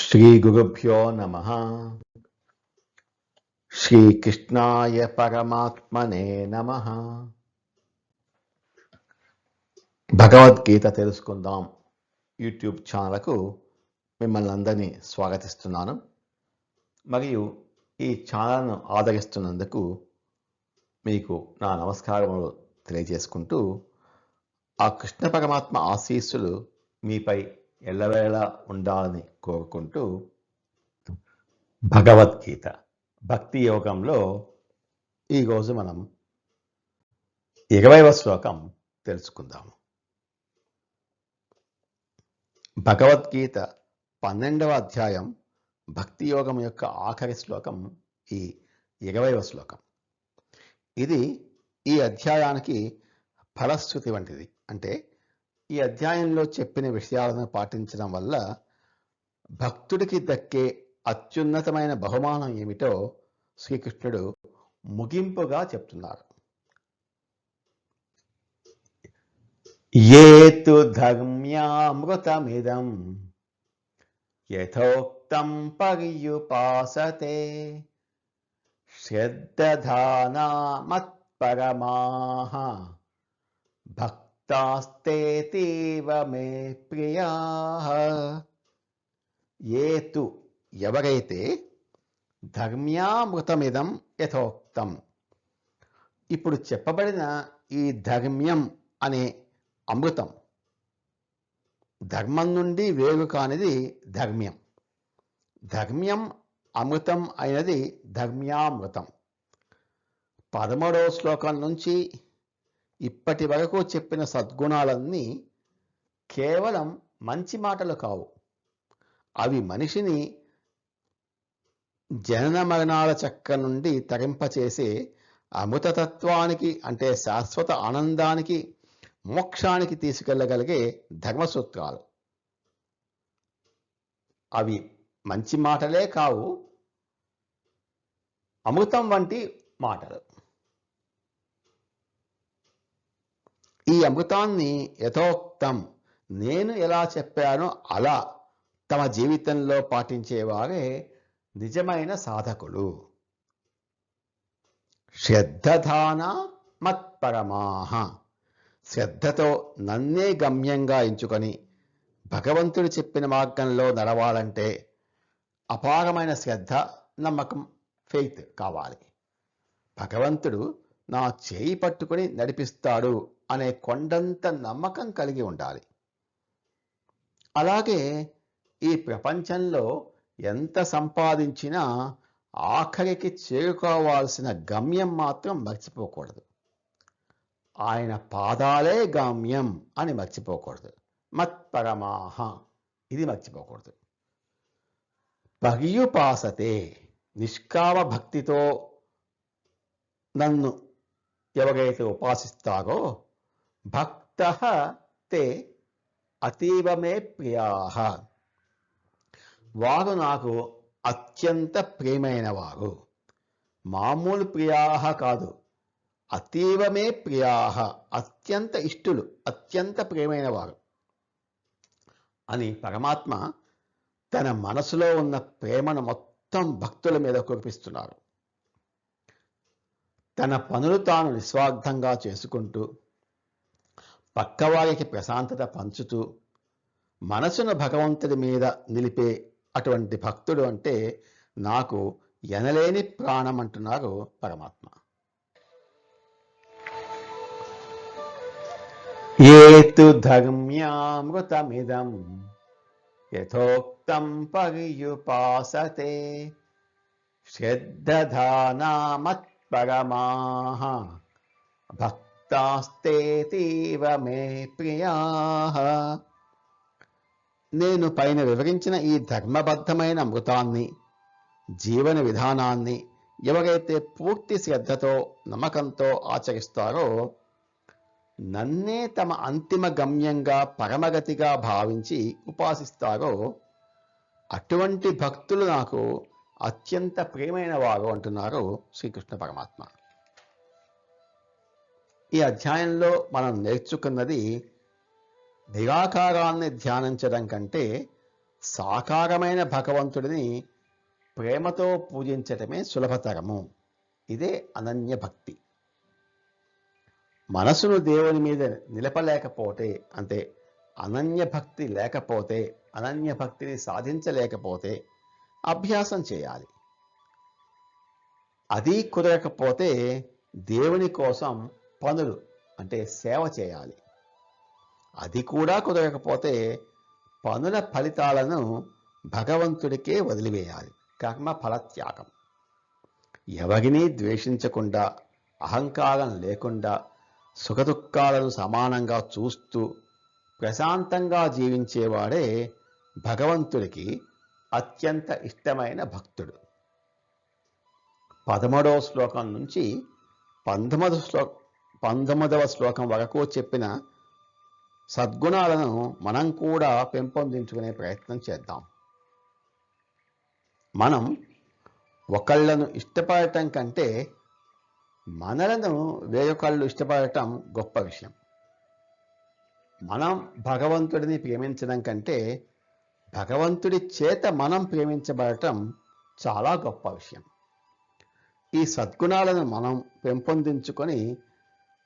శ్రీ గురుభ్యో నమః. శ్రీకృష్ణాయ పరమాత్మనే నమః. భగవద్గీత తెలుసుకుందాం యూట్యూబ్ ఛానల్కు మిమ్మల్ని అందరినీ స్వాగతిస్తున్నాను. మరియు ఈ ఛానల్ను ఆదరిస్తున్నందుకు మీకు నా నమస్కారములు తెలియజేసుకుంటూ, ఆ కృష్ణ పరమాత్మ ఆశీస్సులు మీపై ఎల్లవేళ ఉండాలని కోరుకుంటూ, భగవద్గీత భక్తి యోగంలో ఈరోజు మనం 20వ శ్లోకం తెలుసుకుందాము. భగవద్గీత 12వ అధ్యాయం భక్తి యోగం యొక్క ఆఖరి శ్లోకం ఈ 20వ శ్లోకం. ఇది ఈ అధ్యాయానికి ఫలశ్రుతి వంటిది. అంటే ఈ అధ్యాయంలో చెప్పిన విషయాలను పాటించడం వల్ల భక్తుడికి దక్కే అత్యున్నతమైన బహుమానం ఏమిటో శ్రీకృష్ణుడు ముగింపుగా చెప్తున్నారు. ఏతు ధర్మ్యామృతమిదం యథోక్తం పర్యుపాసతే శ్రద్ధధానా మత్పరమాః భక్తాస్తేతీవ మే ప్రియాః. ఏతు ఎవరైతే ధర్మ్యామృతమిదం యథోక్తం, ఇప్పుడు చెప్పబడిన ఈ ధర్మ్యం అనే అమృతం, ధర్మం నుండి వేరు కానిది ధర్మ్యం, ధర్మ్యం అమృతం అయినది ధర్మ్యామృతం. 13వ శ్లోకం నుంచి ఇప్పటి వరకు చెప్పిన సద్గుణాలన్నీ కేవలం మంచి మాటలు కావు. అవి మనిషిని జనన మరణాల చక్రం నుండి తరింపచేసే అమృతతత్వానికి, అంటే శాశ్వత ఆనందానికి, మోక్షానికి తీసుకెళ్ళగలిగే ధర్మసూత్రాలు. అవి మంచి మాటలే కావు, అమృతం వంటి మాటలు. ఈ అమృతాన్ని యథోక్తం, నేను ఎలా చెప్పానో అలా తమ జీవితంలో పాటించేవారే నిజమైన సాధకులు. శ్రద్ధధాన మత్పరమాః, శ్రద్ధతో నన్నే గమ్యంగా ఎంచుకొని భగవంతుడు చెప్పిన మార్గంలో నడవాలంటే అపారమైన శ్రద్ధ, నమ్మకం, ఫెయిత్ కావాలి. భగవంతుడు నా చేయి పట్టుకుని నడిపిస్తాడు అనే కొండంత నమ్మకం కలిగి ఉండాలి. అలాగే ఈ ప్రపంచంలో ఎంత సంపాదించినా ఆఖరికి చేరుకోవాల్సిన గమ్యం మాత్రం మర్చిపోకూడదు. ఆయన పాదాలే గమ్యం అని మర్చిపోకూడదు. మత్పరమాః, ఇది మర్చిపోకూడదు. పర్యుపాసతే, నిష్కామ భక్తితో నన్ను ఎవరైతే ఉపాసిస్తారో, భక్తః తే అతీవ మే ప్రియాః, వారు నాకు అత్యంత ప్రియమైన వారు. మామూలు ప్రియాః కాదు, అతీవ మే ప్రియాః, అత్యంత ఇష్టులు, అత్యంత ప్రియమైన వారు అని పరమాత్మ తన మనసులో ఉన్న ప్రేమను మొత్తం భక్తుల మీద కురిపిస్తున్నారు. తన పనులు తాను నిస్వార్థంగా చేసుకుంటూ, పక్కవారికి ప్రశాంతత పంచుతూ, మనసును భగవంతుడి మీద నిలిపే అటువంటి భక్తుడు అంటే నాకు ఎనలేని ప్రాణం అంటున్నారు పరమాత్మ. ఏతు ధర్మ్యామృతమిదం యథోక్తం పర్యుపాసతే శ్రద్ధధానా మత్పరమాః భక్తాస్తేతీవ మే ప్రియాః. నేను పైన వివరించిన ఈ ధర్మబద్ధమైన అమృతాన్ని, జీవన విధానాన్ని ఎవరైతే పూర్తి శ్రద్ధతో, నమ్మకంతో ఆచరిస్తారో, నన్నే తమ అంతిమ గమ్యంగా, పరమగతిగా భావించి ఉపాసిస్తారో, అటువంటి భక్తులు నాకు అత్యంత ప్రియమైన వారు అంటున్నారు శ్రీకృష్ణ పరమాత్మ. ఈ అధ్యాయంలో మనం నేర్చుకున్నది నిరాకారాన్ని ధ్యానించడం కంటే సాకారమైన భగవంతుడిని ప్రేమతో పూజించటమే సులభతరము. ఇదే అనన్య భక్తి. మనసును దేవుని మీద నిలపలేకపోతే, అంటే అనన్య భక్తి లేకపోతే, అనన్య భక్తిని సాధించలేకపోతే అభ్యాసం చేయాలి. అది కుదరకపోతే దేవుని కోసం పనులు, అంటే సేవ చేయాలి. అది కూడా కుదరకపోతే పనుల ఫలితాలను భగవంతుడికే వదిలివేయాలి. కర్మ ఫలత్యాగం. ఎవరినీ ద్వేషించకుండా, అహంకారం లేకుండా, సుఖదుఖాలను సమానంగా చూస్తూ ప్రశాంతంగా జీవించేవాడే భగవంతుడికి అత్యంత ఇష్టమైన భక్తుడు. 13వ శ్లోకం నుంచి 19వ శ్లోకం వరకు చెప్పిన సద్గుణాలను మనం కూడా పెంపొందించుకునే ప్రయత్నం చేద్దాం. మనం ఒకళ్ళను ఇష్టపడటం కంటే మనలను వేరొకళ్ళు ఇష్టపడటం గొప్ప విషయం. మనం భగవంతుడిని ప్రేమించడం కంటే భగవంతుడి చేత మనం ప్రేమించబడటం చాలా గొప్ప విషయం. ఈ సద్గుణాలను మనం పెంపొందించుకొని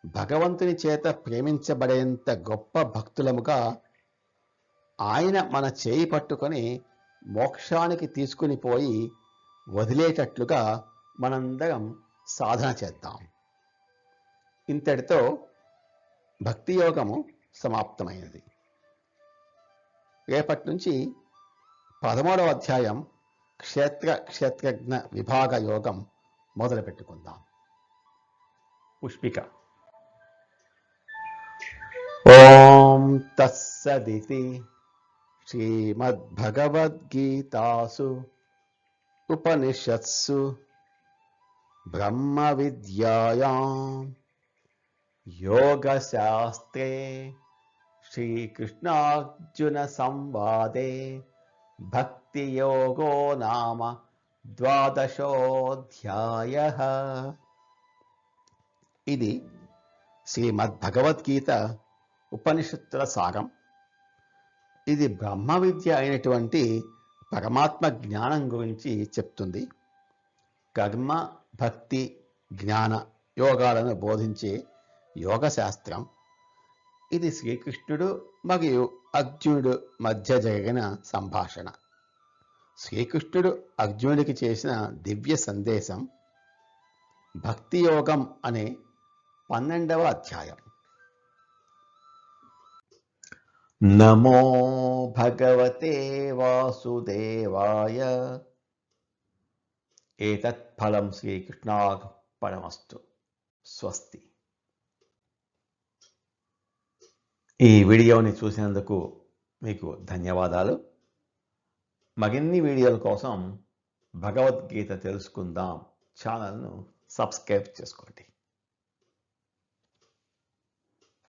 భగవంతుని చేత ప్రేమించబడేంత గొప్ప భక్తులముగా ఆయన మన చేయి పట్టుకొని మోక్షానికి తీసుకుని పోయి వదిలేటట్లుగా మనందరం సాధన చేద్దాం. ఇంతటితో భక్తి యోగము సమాప్తమైనది. రేపటి నుంచి 13వ అధ్యాయం క్షేత్రజ్ఞ విభాగ యోగం మొదలు పెట్టుకుందాం. పుష్పిక. ఓం తస్సదితి శ్రీమద్భగవద్గీతాసు ఉపనిషత్సు బ్రహ్మ విద్యాయాం యోగశాస్త్రే శ్రీకృష్ణార్జున సంవాదే భక్తి యోగో నామ 12వ అధ్యాయః. ఇది శ్రీమద్భగవద్గీత ఉపనిషత్తుల సారం. ఇది బ్రహ్మ విద్య అయినటువంటి పరమాత్మ జ్ఞానం గురించి చెప్తుంది. కర్మ, భక్తి, జ్ఞాన యోగాలను బోధించే యోగ శాస్త్రం. ఇది శ్రీకృష్ణుడు మరియు అర్జునుడు మధ్య జరిగిన సంభాషణ. శ్రీకృష్ణుడు అర్జునుడికి చేసిన దివ్య సందేశం. భక్తి యోగం అనే 12వ అధ్యాయం. నమో భగవతే వాసుదేవాయ. ఏతత్ ఫలం శ్రీకృష్ణార్పణమస్తు. స్వస్తి. ఈ వీడియోని చూసినందుకు మీకు ధన్యవాదాలు. మరిన్ని వీడియోల కోసం భగవద్గీత తెలుసుకుందాం ఛానల్ను సబ్స్క్రైబ్ చేసుకోండి.